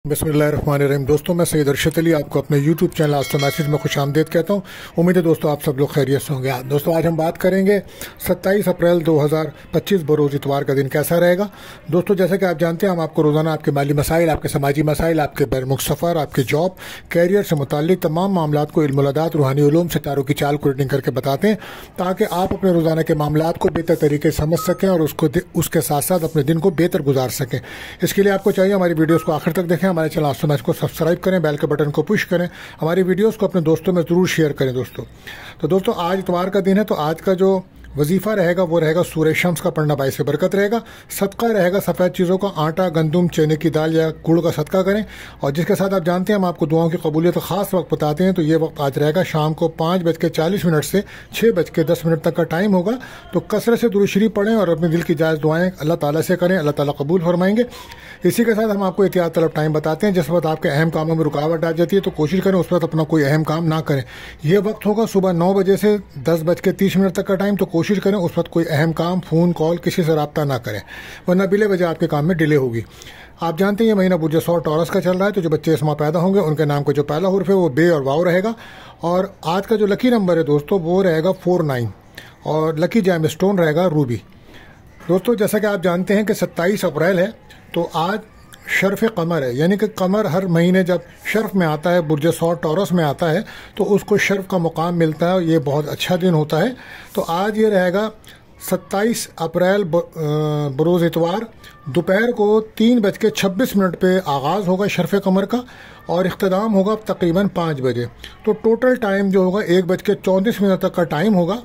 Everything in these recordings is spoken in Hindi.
बिस्मिल्लाहिर्रहमानिर्रहीम। दोस्तों, मैं सैयद अरशद अली आपको अपने यूट्यूब चैनल आस्था मैसेज में खुश आमदीद कहता हूँ। उम्मीद है दोस्तों आप सब लोग खैरियत से होंगे। दोस्तों, आज हम बात करेंगे 27 अप्रैल 2025 बरोज़ इतवार का दिन कैसा रहेगा। दोस्तों, जैसे कि आप जानते हैं, हम आपको रोज़ाना आपके माली मसाइल, आपके समाजी मसाइल, आपके बैरमुल्क सफ़र, आपके जॉब, कैरियर से मुताल्लिक तमाम मामलात को इल्मुल-अदात, रूहानी उलूम, सितारों की चाल को रीडिंग करके बताते हैं ताकि आप अपने रोज़ाना के मामलात को बेहतर तरीके से समझ सकें और उसके साथ साथ अपने दिन को बेहतर गुजार सकें। इसके लिए आपको चाहिए हमारी वीडियोज़ को आखिर तक देखें, हमारे चैनल आस्था मैसेज को सब्सक्राइब करें, बेल के बटन को पुश करें, हमारी वीडियोस को अपने दोस्तों में ज़रूर शेयर करें। दोस्तों आज इतवार का दिन है, तो आज का जो वजीफ़ा रहेगा वो रहेगा सूरह शम्स का पढ़ना बाइस बरकत रहेगा। सदका रहेगा सफ़ेद चीज़ों का, आटा, गंदम, चने की दाल या गुड़ का सदका करें। और जिसके साथ आप जानते हैं हम आपको दुआओं की कबूलियत का ख़ास वक्त बताते हैं, तो ये वक्त आज रहेगा शाम को 5:40 से 6:10 तक का टाइम होगा। तो कसरत से दुरूद शरीफ पढ़ें और अपने दिल की जायज़ दुआएं अल्लाह ताला से करें, अल्लाह ताला कबूल फरमाएंगे। इसी के साथ हम आपको एहतियात तलब टाइम बताते हैं, जिस वक्त आपके अहम कामों में रुकावट आ जाती है तो कोशिश करें उस वक्त अपना कोई अहम काम ना करें। यह वक्त होगा सुबह 9 बजे से 10:30 तक का टाइम, तो कोशिश करें उस वक्त कोई अहम काम, फ़ोन कॉल, किसी से रब्ता ना करें, वरना बिले वजह आपके काम में डिले होगी। आप जानते हैं ये महीना बुर्ज सौर टॉरस का चल रहा है, तो जो बच्चे इस माह पैदा होंगे उनके नाम का जो पहला हुर्फ है वो बे और वाव रहेगा। और आज का जो लकी नंबर है दोस्तों वो रहेगा 49 और लकी जैम स्टोन रहेगा रूबी। दोस्तों, जैसा कि आप जानते हैं कि 27 अप्रैल है, तो आज शर्फ कमर है, यानी कि कमर हर महीने जब शर्फ में आता है, बुर्ज सौर टॉरस में आता है, तो उसको शर्फ का मुकाम मिलता है। ये बहुत अच्छा दिन होता है। तो आज ये रहेगा 27 अप्रैल बरोज़ इतवार, दोपहर को 3:26 पे आगाज़ होगा शर्फ कमर का और इख्तिताम होगा तकरीबन 5 बजे। तो टोटल टाइम जो होगा 1:34 तक का टाइम होगा।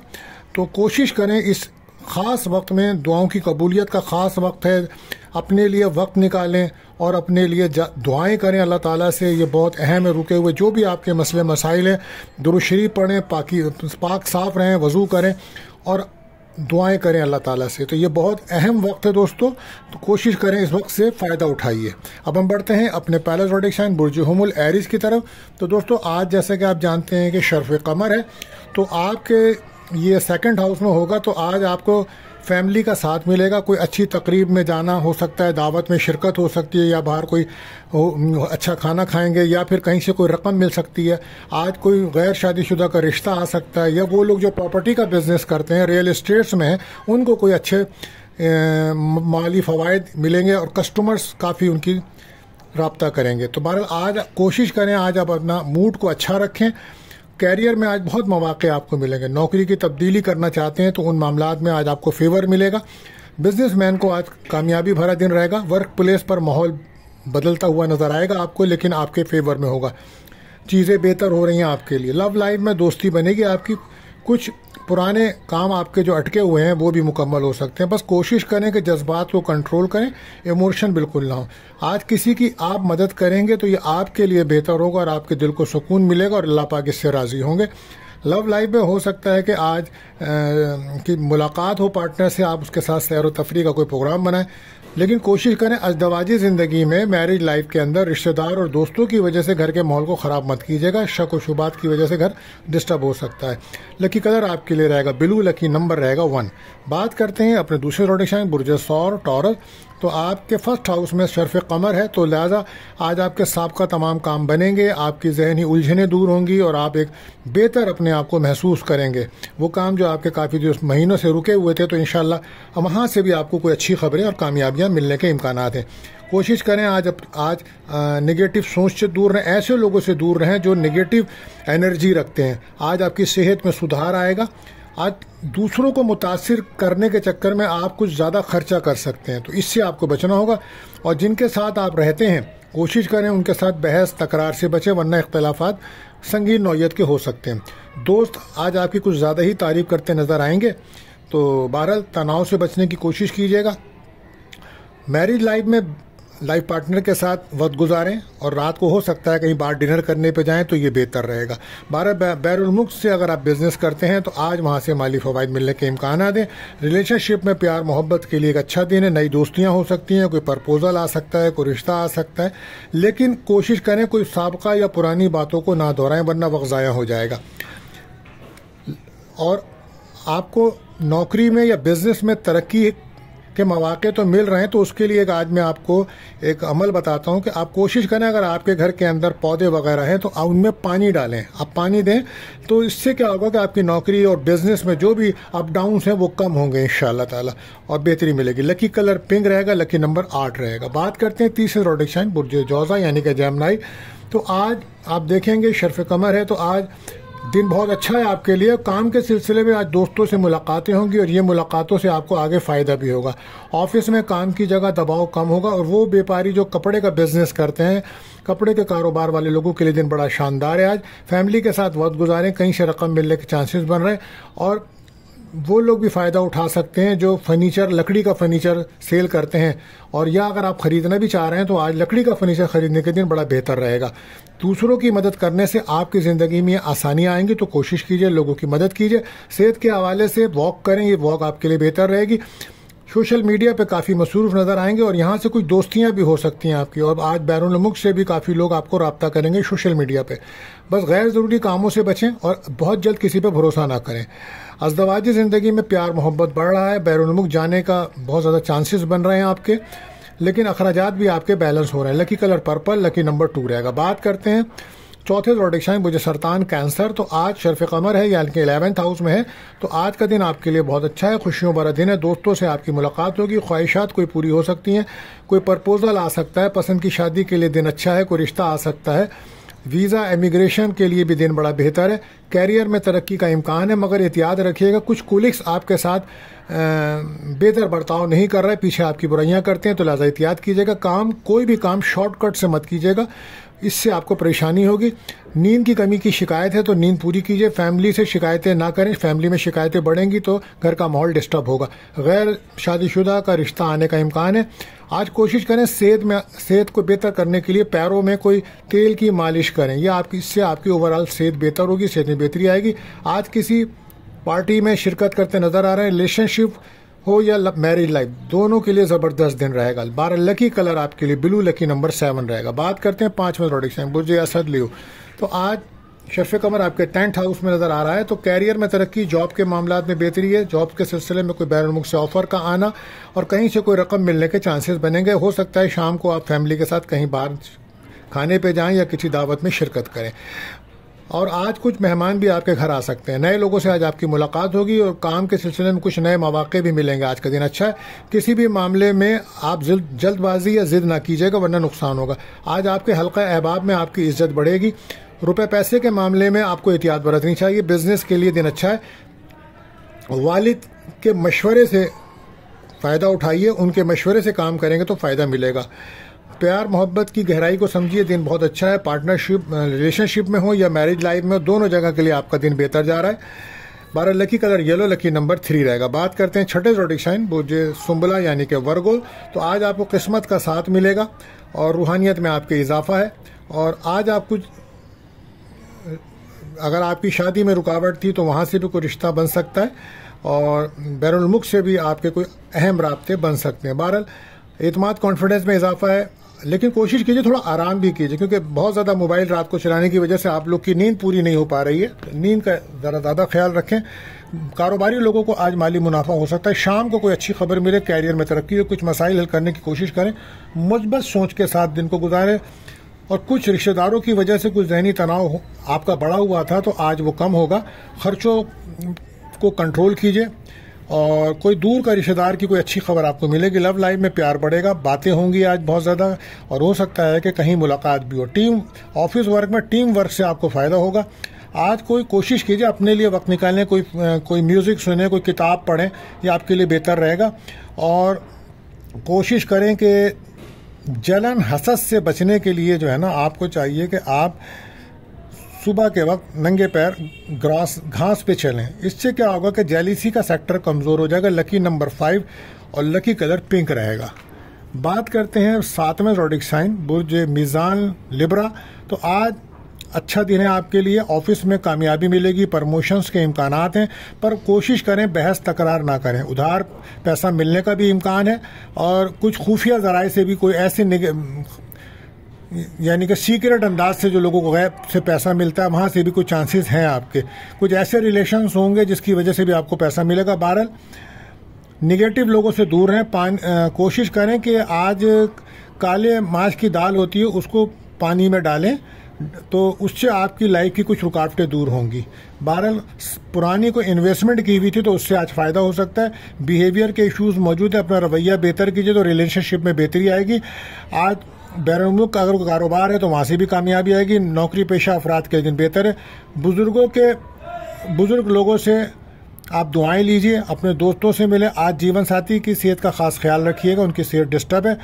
तो कोशिश करें इस ख़ास वक्त में, दुआओं की कबूलियत का ख़ास वक्त है, अपने लिए वक्त निकालें और अपने लिए दुआएं करें अल्लाह ताला से। ये बहुत अहम है। रुके हुए जो भी आपके मसले मसाइल हैं, दुरूद शरीफ पढ़ें, पाक साफ़ रहें, वज़ू करें और दुआएं करें अल्लाह ताला से। तो ये बहुत अहम वक्त है दोस्तों, तो कोशिश करें इस वक्त से फ़ायदा उठाइए। अब हम बढ़ते हैं अपने पहले ज़ोडिक साइन बुर्ज हुमुल एरीज़ की तरफ। तो दोस्तों, आज जैसे कि आप जानते हैं कि शर्फ कमर है, तो आपके ये सेकंड हाउस में होगा, तो आज आपको फैमिली का साथ मिलेगा। कोई अच्छी तकरीब में जाना हो सकता है, दावत में शिरकत हो सकती है, या बाहर कोई अच्छा खाना खाएंगे, या फिर कहीं से कोई रकम मिल सकती है। आज कोई गैर शादीशुदा का रिश्ता आ सकता है, या वो लोग जो प्रॉपर्टी का बिजनेस करते हैं, रियल एस्टेट्स में हैं, उनको कोई अच्छे माली फ़वाइद मिलेंगे और कस्टमर्स काफ़ी उनकी रब्ता करेंगे। तो बहरहाल आज कोशिश करें, आज आप अपना मूड को अच्छा रखें। कैरियर में आज बहुत मौके आपको मिलेंगे। नौकरी की तब्दीली करना चाहते हैं तो उन मामलात में आज आपको फेवर मिलेगा। बिजनेसमैन को आज कामयाबी भरा दिन रहेगा। वर्क प्लेस पर माहौल बदलता हुआ नज़र आएगा आपको, लेकिन आपके फेवर में होगा। चीज़ें बेहतर हो रही हैं आपके लिए। लव लाइफ में दोस्ती बनेगी आपकी। कुछ पुराने काम आपके जो अटके हुए हैं वो भी मुकम्मल हो सकते हैं। बस कोशिश करें कि जज्बात को कंट्रोल करें, इमोशन बिल्कुल ना हो। आज किसी की आप मदद करेंगे तो ये आपके लिए बेहतर होगा और आपके दिल को सुकून मिलेगा और अल्लाह पाक इससे राज़ी होंगे। लव लाइफ में हो सकता है कि आज की मुलाकात हो पार्टनर से, आप उसके साथ सैर व तफरीह का कोई प्रोग्राम बनाएं, लेकिन कोशिश करें अज़दवाजी ज़िंदगी में, मैरिज लाइफ के अंदर रिश्तेदार और दोस्तों की वजह से घर के माहौल को ख़राब मत कीजिएगा। शक व शुबात की वजह से घर डिस्टर्ब हो सकता है। लकी कलर आपके लिए रहेगा ब्लू, लकी नंबर रहेगा 1। बात करते हैं अपने दूसरे ज़ोडिक साइन बुर्ज सौर टॉरस। तो आपके फर्स्ट हाउस में शर्फ कमर है, तो लिहाजा आज आपके साबका तमाम काम बनेंगे, आपकी जहनी उलझनें दूर होंगी और आप एक बेहतर अपने आप को महसूस करेंगे। वो काम जो आपके काफ़ी जो महीनों से रुके हुए थे, तो इंशाल्लाह वहाँ से भी आपको कोई अच्छी खबरें और कामयाबियाँ मिलने के इम्कानात हैं। कोशिश करें आज नेगेटिव सोच से दूर रहें, ऐसे लोगों से दूर रहें जो नेगेटिव एनर्जी रखते हैं। आज आपकी सेहत में सुधार आएगा। आज दूसरों को मुतासिर करने के चक्कर में आप कुछ ज़्यादा खर्चा कर सकते हैं, तो इससे आपको बचना होगा। और जिनके साथ आप रहते हैं कोशिश करें उनके साथ बहस तकरार से बचें, वरना इख्तलाफात संगीन नौयत के हो सकते हैं। दोस्त आज आपकी कुछ ज़्यादा ही तारीफ़ करते नज़र आएंगे, तो बहरहाल तनाव से बचने की कोशिश कीजिएगा। मैरिज लाइफ में लाइफ पार्टनर के साथ वक्त गुजारें और रात को हो सकता है कहीं बाहर डिनर करने पे जाएं, तो ये बेहतर रहेगा। बैरुल मुल्क से अगर आप बिज़नेस करते हैं तो आज वहाँ से माली फ़वाइद मिलने के इम्कान हैं। रिलेशनशिप में प्यार मोहब्बत के लिए एक अच्छा दिन है। नई दोस्तियाँ हो सकती हैं, कोई प्रपोजल आ सकता है, कोई रिश्ता आ सकता है, लेकिन कोशिश करें कोई साबका या पुरानी बातों को ना दोहराएं, वरना वक्त ज़ाया हो जाएगा। और आपको नौकरी में या बिज़नेस में तरक्की के मौके तो मिल रहे हैं। तो उसके लिए आज मैं आपको एक अमल बताता हूं कि आप कोशिश करें, अगर आपके घर के अंदर पौधे वगैरह हैं तो आप उनमें पानी डालें, आप पानी दें। तो इससे क्या होगा कि आपकी नौकरी और बिजनेस में जो भी अप डाउन हैं वो कम होंगे इंशाअल्लाह ताला, और बेहतरी मिलेगी। लकी कलर पिंक रहेगा, लकी नंबर 8 रहेगा। बात करते हैं तीसरे ज़ोडिएक साइन बुर्ज जौज़ा यानी कि जेमिनी। तो आज आप देखेंगे शर्फ कमर है, तो आज दिन बहुत अच्छा है आपके लिए। काम के सिलसिले में आज दोस्तों से मुलाकातें होंगी और ये मुलाकातों से आपको आगे फ़ायदा भी होगा। ऑफिस में काम की जगह दबाव कम होगा, और वो व्यापारी जो कपड़े का बिजनेस करते हैं, कपड़े के कारोबार वाले लोगों के लिए दिन बड़ा शानदार है। आज फैमिली के साथ वक्त गुजारें, कहीं से रकम मिलने के चांसेस बन रहे हैं, और वो लोग भी फ़ायदा उठा सकते हैं जो फर्नीचर, लकड़ी का फर्नीचर सेल करते हैं, और या अगर आप ख़रीदना भी चाह रहे हैं तो आज लकड़ी का फर्नीचर ख़रीदने के दिन बड़ा बेहतर रहेगा। दूसरों की मदद करने से आपकी ज़िंदगी में आसानियाँ आएंगी, तो कोशिश कीजिए लोगों की मदद कीजिए। सेहत के हवाले से वॉक करें, ये वॉक आपके लिए बेहतर रहेगी। सोशल मीडिया पे काफ़ी मसरूफ़ नज़र आएंगे, और यहाँ से कुछ दोस्तियाँ भी हो सकती हैं आपकी, और आज बैरून मुल्क से भी काफ़ी लोग आपको रब्ता करेंगे सोशल मीडिया पे। बस गैर ज़रूरी कामों से बचें और बहुत जल्द किसी पे भरोसा ना करें। अज़दवाजी ज़िंदगी में प्यार मोहब्बत बढ़ रहा है, बैरून मुल्क जाने का बहुत ज़्यादा चांसेस बन रहे हैं आपके, लेकिन अखराजात भी आपके बैलेंस हो रहे हैं। Lucky colour purple, lucky number 2 रहेगा। बात करते हैं चौथे ज़ोडिएक साइन बुर्ज सरतान कैंसर। तो आज शर्फ कमर है यानी कि 11th हाउस में है, तो आज का दिन आपके लिए बहुत अच्छा है, खुशियों भरा दिन है। दोस्तों से आपकी मुलाकात होगी, ख्वाहिशात कोई पूरी हो सकती हैं, कोई प्रपोजल आ सकता है, पसंद की शादी के लिए दिन अच्छा है, कोई रिश्ता आ सकता है। वीज़ा इमिग्रेशन के लिए भी दिन बड़ा बेहतर है। कैरियर में तरक्की का इम्कान है, मगर एहतियात रखिएगा, कुछ कुलिक्स आपके साथ बेहतर बर्ताव नहीं कर रहे, पीछे आपकी बुराइयां करते हैं, तो लिहाजा एहतियात कीजिएगा। कोई भी काम शॉर्टकट से मत कीजिएगा, इससे आपको परेशानी होगी। नींद की कमी की शिकायत है तो नींद पूरी कीजिए। फैमिली से शिकायतें ना करें, फैमिली में शिकायतें बढ़ेंगी तो घर का माहौल डिस्टर्ब होगा। गैर शादीशुदा का रिश्ता आने का इम्कान है। आज कोशिश करें सेहत को बेहतर करने के लिए पैरों में कोई तेल की मालिश करें, यह इससे आपकी ओवरऑल सेहत बेहतर होगी, सेहत में बेहतरी आएगी। आज किसी पार्टी में शिरकत करते नजर आ रहे हैं, रिलेशनशिप हो या मैरिज लाइफ, दोनों के लिए ज़बरदस्त दिन रहेगा। 12 लकी कलर आपके लिए ब्लू, लकी नंबर 7 रहेगा। बात करते हैं 5वें ज़ोडिएक साइन बुर्ज असद लियो। तो आज शर्फ कमर आपके 10th हाउस में नजर आ रहा है, तो कैरियर में तरक्की, जॉब के मामला में बेहतरी है। जॉब के सिलसिले में कोई बैरून मुल्क से ऑफर का आना और कहीं से कोई रकम मिलने के चांसेस बनेंगे। हो सकता है शाम को आप फैमिली के साथ कहीं बाहर खाने पे जाएं या किसी दावत में शिरकत करें। और आज कुछ मेहमान भी आपके घर आ सकते हैं, नए लोगों से आज आपकी मुलाकात होगी, और काम के सिलसिले में कुछ नए मौके भी मिलेंगे। आज का दिन अच्छा है। किसी भी मामले में आप जल्दबाजी या जिद ना कीजिएगा, वरना नुकसान होगा। आज आपके हल्का अहबाब में आपकी इज्जत बढ़ेगी। रुपए पैसे के मामले में आपको एहतियात बरतनी चाहिए। बिजनेस के लिए दिन अच्छा है। वालिद के मशवरे से फ़ायदा उठाइए, उनके मशवरे से काम करेंगे तो फ़ायदा मिलेगा। प्यार मोहब्बत की गहराई को समझिए, दिन बहुत अच्छा है। पार्टनरशिप, रिलेशनशिप में हो या मैरिज लाइफ में, दोनों जगह के लिए आपका दिन बेहतर जा रहा है। 12 lucky colour yellow, lucky number 3 रहेगा। बात करते हैं छठे ज़ोडिएक साइन बुर्ज सुंबला यानी कि वर्गो। तो आज आपको किस्मत का साथ मिलेगा और रूहानियत में आपके इजाफा है। और आज आप कुछ, अगर आपकी शादी में रुकावट थी तो वहाँ से भी कोई रिश्ता बन सकता है, और बैरून मुल्क से भी आपके कोई अहम राब्ते बन सकते हैं। बहरहाल एतमाद कॉन्फिडेंस में इजाफा है, लेकिन कोशिश कीजिए थोड़ा आराम भी कीजिए, क्योंकि बहुत ज़्यादा मोबाइल रात को चलाने की वजह से आप लोग की नींद पूरी नहीं हो पा रही है। नींद का ज़रा ज़्यादा ख्याल रखें। कारोबारी लोगों को आज माली मुनाफा हो सकता है। शाम को कोई अच्छी खबर मिले, कैरियर में तरक्की हो, कुछ मसाइल हल करने की कोशिश करें। मुस्बत सोच के साथ दिन को गुजारें। और कुछ रिश्तेदारों की वजह से कुछ ज़हनी तनाव आपका बढ़ा हुआ था, तो आज वो कम होगा। खर्चों को कंट्रोल कीजिए, और कोई दूर का रिश्तेदार की कोई अच्छी खबर आपको मिलेगी। लव लाइफ में प्यार बढ़ेगा, बातें होंगी आज बहुत ज़्यादा, और हो सकता है कि कहीं मुलाकात भी हो। ऑफिस वर्क में टीम वर्क से आपको फ़ायदा होगा। आज कोई कोशिश कीजिए अपने लिए वक्त निकालने, कोई म्यूज़िक सुने, कोई किताब पढ़ें, ये आपके लिए बेहतर रहेगा। और कोशिश करें कि जलन हसद से बचने के लिए जो है ना, आपको चाहिए कि आप सुबह के वक्त नंगे पैर घास पे चलें। इससे क्या होगा कि जेलिसी का सेक्टर कमज़ोर हो जाएगा। लकी नंबर 5 और लकी कलर पिंक रहेगा। बात करते हैं 7वें ज़ोडिएक साइन बुर्ज मीज़ान लिब्रा। तो आज अच्छा दिन है आपके लिए। ऑफिस में कामयाबी मिलेगी, प्रमोशंस के इम्कानात हैं, पर कोशिश करें बहस तकरार ना करें। उधार पैसा मिलने का भी इम्कान है, और कुछ खुफिया ज़राए से भी कोई ऐसे यानी कि सीक्रेट अंदाज से जो लोगों को गैब से पैसा मिलता है, वहाँ से भी कुछ चांसेस हैं आपके। कुछ ऐसे रिलेशंस होंगे जिसकी वजह से भी आपको पैसा मिलेगा। बहरहाल निगेटिव लोगों से दूर रहें। कोशिश करें कि आज काले माश की दाल होती है उसको पानी में डालें, तो उससे आपकी लाइफ की कुछ रुकावटें दूर होंगी। बहरहाल पुरानी कोई इन्वेस्टमेंट की हुई थी तो उससे आज फ़ायदा हो सकता है। बिहेवियर के इश्यूज मौजूद है, अपना रवैया बेहतर कीजिए तो रिलेशनशिप में बेहतरी आएगी। आज बैरून मुल्क का अगर कोई कारोबार है तो वहाँ से भी कामयाबी आएगी। नौकरी पेशा अफराद के दिन बेहतर है। बुजुर्ग लोगों से आप दुआएं लीजिए, अपने दोस्तों से मिलें। आज जीवन साथी की सेहत का खास ख्याल रखिएगा, उनकी सेहत डिस्टर्ब है।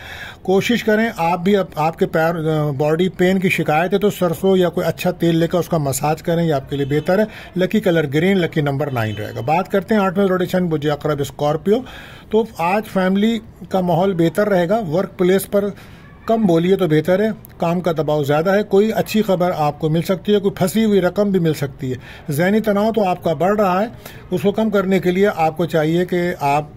कोशिश करें आप भी आपके पैर बॉडी पेन की शिकायत है तो सरसों या कोई अच्छा तेल लेकर उसका मसाज करें, ये आपके लिए बेहतर है। Lucky colour green, lucky number 9 रहेगा। बात करते हैं 8वें रोटेशन बुझे अकरब स्कॉर्पियो। तो आज फैमिली का माहौल बेहतर रहेगा। वर्क प्लेस पर कम बोलिए तो बेहतर है, काम का दबाव ज़्यादा है। कोई अच्छी खबर आपको मिल सकती है, कोई फंसी हुई रकम भी मिल सकती है। ज़हनी तनाव तो आपका बढ़ रहा है, उसको कम करने के लिए आपको चाहिए कि आप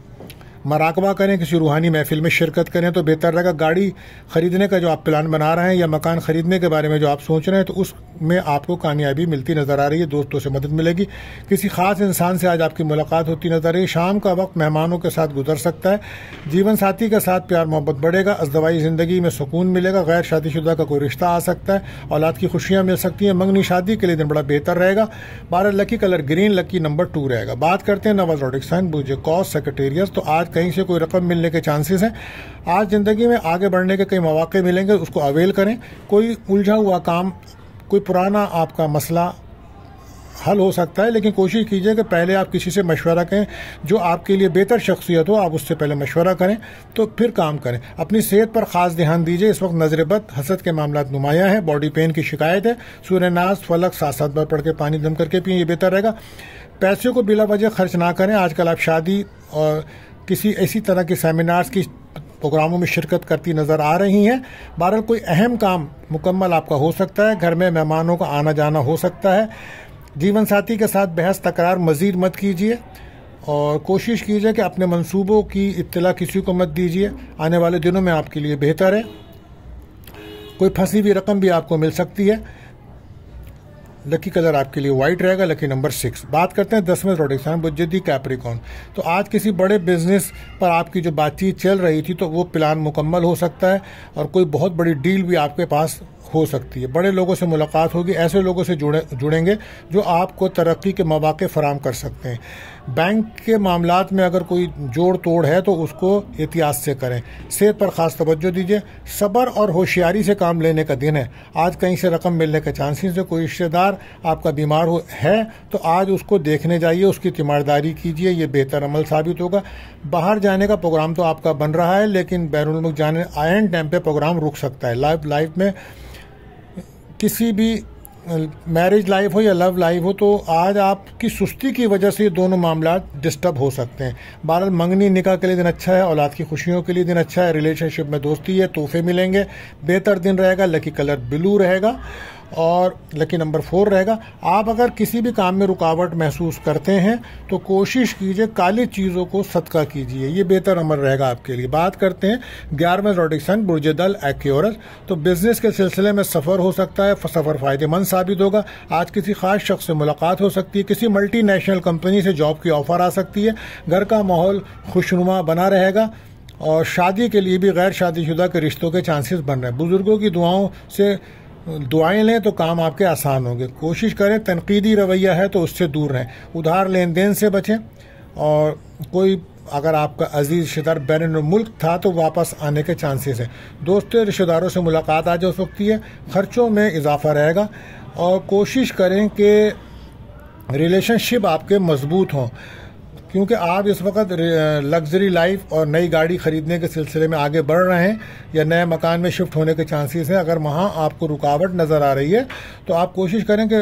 मराकबा करें, किसी रूहानी महफिल में शिरकत करें तो बेहतर रहेगा। गाड़ी खरीदने का जो आप प्लान बना रहे हैं या मकान खरीदने के बारे में जो आप सोच रहे हैं तो उसमें आपको कामयाबी मिलती नज़र आ रही है। दोस्तों से मदद मिलेगी। किसी खास इंसान से आज आपकी मुलाकात होती नजर आ रही है। शाम का वक्त मेहमानों के साथ गुजर सकता है। जीवन साथी के साथ प्यार मोहब्बत बढ़ेगा। अज़दवाई ज़िंदगी में सुकून मिलेगा। गैर शादीशुदा का कोई रिश्ता आ सकता है। औलाद की खुशियाँ मिल सकती हैं। मंगनी शादी के लिए दिन बड़ा बेहतर रहेगा। 12 lucky colour green, lucky number 2 रहेगा। बात करते हैं नवा ज़ोडिक साइन बुझे कॉस सेक्रेटेरियस। तो आज कहीं से कोई रकम मिलने के चांसेस हैं। आज ज़िंदगी में आगे बढ़ने के कई मौके मिलेंगे, उसको अवेल करें। कोई उलझा हुआ काम, कोई पुराना आपका मसला हल हो सकता है, लेकिन कोशिश कीजिए कि पहले आप किसी से मशवरा करें। जो आपके लिए बेहतर शख्सियत हो आप उससे पहले मशवरा करें तो फिर काम करें। अपनी सेहत पर ख़ास ध्यान दीजिए। इस वक्त नजरबद हसद के मामला नुमाया है। बॉडी पेन की शिकायत है। सूर्य नाज फलक 7-7 बार पढ़ के पानी दम करके पिए, ये बेहतर रहेगा। पैसे को बिला वजह खर्च ना करें। आजकल आप शादी और किसी ऐसी तरह के सेमिनार्स की प्रोग्रामों में शिरकत करती नज़र आ रही हैं। बहरहाल कोई अहम काम मुकम्मल आपका हो सकता है। घर में मेहमानों का आना जाना हो सकता है। जीवन साथी के साथ बहस तकरार मज़ीद मत कीजिए और कोशिश कीजिए कि अपने मंसूबों की इत्तला किसी को मत दीजिए। आने वाले दिनों में आपके लिए बेहतर है। कोई फंसी हुई रकम भी आपको मिल सकती है। लकी कलर आपके लिए वाइट रहेगा, लकी नंबर 6। बात करते हैं 10वें रोटेशन बुज्जदी कैप्रिकॉर्न। तो आज किसी बड़े बिजनेस पर आपकी जो बातचीत चल रही थी तो वो प्लान मुकम्मल हो सकता है और कोई बहुत बड़ी डील भी आपके पास हो सकती है। बड़े लोगों से मुलाकात होगी। ऐसे लोगों से जुड़ेंगे जो आपको तरक्की के मौके फराहम कर सकते हैं। बैंक के मामलात में अगर कोई जोड़ तोड़ है तो उसको एहतियात से करें। सेहत पर ख़ास तवज्जो दीजिए। सब्र और होशियारी से काम लेने का दिन है। आज कहीं से रकम मिलने के चांसेस है। कोई रिश्तेदार आपका बीमार है तो आज उसको देखने जाइए, उसकी तीमारदारी कीजिए, ये बेहतर अमल साबित होगा। बाहर जाने का प्रोग्राम तो आपका बन रहा है, लेकिन बैरून मुल्क जाने आयन टाइम पे प्रोग्राम रुक सकता है। लाइफ में किसी भी मैरिज लाइफ हो या लव लाइफ हो तो आज आपकी सुस्ती की वजह से ये दोनों मामला डिस्टर्ब हो सकते हैं। बहरहाल मंगनी निकाह के लिए दिन अच्छा है। औलाद की खुशियों के लिए दिन अच्छा है। रिलेशनशिप में दोस्ती है, तोहफे मिलेंगे, बेहतर दिन रहेगा। लकी कलर ब्लू रहेगा और लकी नंबर 4 रहेगा। आप अगर किसी भी काम में रुकावट महसूस करते हैं तो कोशिश कीजिए काली चीज़ों को सदका कीजिए, ये बेहतर अमल रहेगा आपके लिए। बात करते हैं 11वें ज़ोडिक साइन बुर्जदल एक्योरस। तो बिजनेस के सिलसिले में सफ़र हो सकता है। सफ़र फ़ायदेमंद साबित होगा। आज किसी खास शख्स से मुलाकात हो सकती है। किसी मल्टीनेशनल कंपनी से जॉब की ऑफर आ सकती है। घर का माहौल खुशनुमा बना रहेगा और शादी के लिए भी गैर शादीशुदा के रिश्तों के चांसेस बन रहे हैं। बुजुर्गों की दुआओं से दुआएं लें तो काम आपके आसान होंगे। कोशिश करें तनकीदी रवैया है तो उससे दूर रहें। उधार लेन देन से बचें और कोई अगर आपका अजीज रिश्तेदार बैरून मुल्क था तो वापस आने के चांसेस हैं। दोस्तों रिश्तेदारों से मुलाकात आज हो सकती है। खर्चों में इजाफा रहेगा और कोशिश करें कि रिलेशनशिप आपके मजबूत हों, क्योंकि आप इस वक्त लग्जरी लाइफ और नई गाड़ी खरीदने के सिलसिले में आगे बढ़ रहे हैं या नए मकान में शिफ्ट होने के चांसेस हैं। अगर वहाँ आपको रुकावट नज़र आ रही है तो आप कोशिश करें कि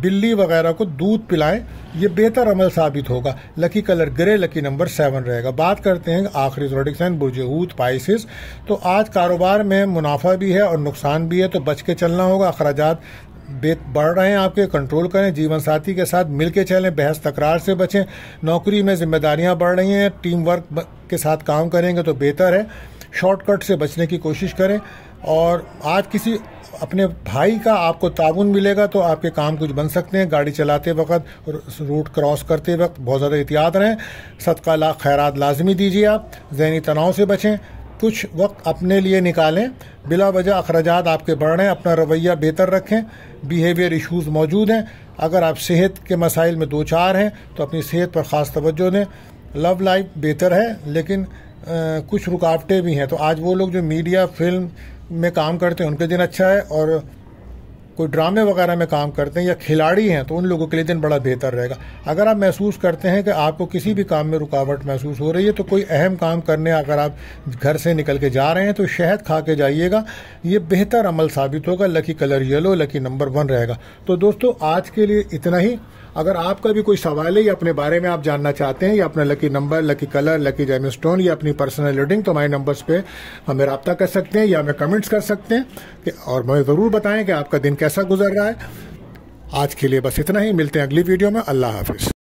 बिल्ली वगैरह को दूध पिलाएं, ये बेहतर अमल साबित होगा। Lucky colour grey, lucky number 7 रहेगा। बात करते हैं आखिरी ज़ोडिक साइन बुर्ज हूत पाइसेस। तो आज कारोबार में मुनाफा भी है और नुकसान भी है, तो बच के चलना होगा। अखराजात बढ़ रहे हैं आपके, कंट्रोल करें। जीवन साथी के साथ मिलके चलें, बहस तकरार से बचें। नौकरी में जिम्मेदारियां बढ़ रही हैं, टीम वर्क के साथ काम करेंगे तो बेहतर है। शॉर्टकट से बचने की कोशिश करें। और आज किसी अपने भाई का आपको ताउन मिलेगा तो आपके काम कुछ बन सकते हैं। गाड़ी चलाते वक्त, रूट क्रॉस करते वक्त बहुत ज़्यादा एहतियात रहें। सदका ला खैरात लाजमी दीजिए। आप ज़हनी तनाव से बचें। कुछ वक्त अपने लिए निकालें। बिला वजह अखराजात आपके बढ़ रहे हैं, अपना रवैया बेहतर रखें। बिहेवियर इशूज़ मौजूद हैं। अगर आप सेहत के मसाइल में दो चार हैं तो अपनी सेहत पर ख़ास तवज्जो दें। लव लाइफ बेहतर है लेकिन कुछ रुकावटें भी हैं। तो आज वो लोग जो मीडिया फिल्म में काम करते हैं उनके दिन अच्छा है, और कोई ड्रामे वगैरह में काम करते हैं या खिलाड़ी हैं तो उन लोगों के लिए दिन बड़ा बेहतर रहेगा। अगर आप महसूस करते हैं कि आपको किसी भी काम में रुकावट महसूस हो रही है तो कोई अहम काम करने अगर आप घर से निकल के जा रहे हैं तो शहद खा के जाइएगा। ये बेहतर अमल साबित होगा। Lucky colour yellow, lucky number 1 रहेगा। तो दोस्तों आज के लिए इतना ही। अगर आपका भी कोई सवाल है या अपने बारे में आप जानना चाहते हैं या अपना lucky number, lucky colour, lucky gem stone या अपनी पर्सनल रीडिंग, तो हमारे नंबर्स पे हमें रब्ता कर सकते हैं या हमें कमेंट्स कर सकते हैं और मुझे ज़रूर बताएं कि आपका दिन कैसा गुजर रहा है। आज के लिए बस इतना ही। मिलते हैं अगली वीडियो में। अल्लाह हाफिज़।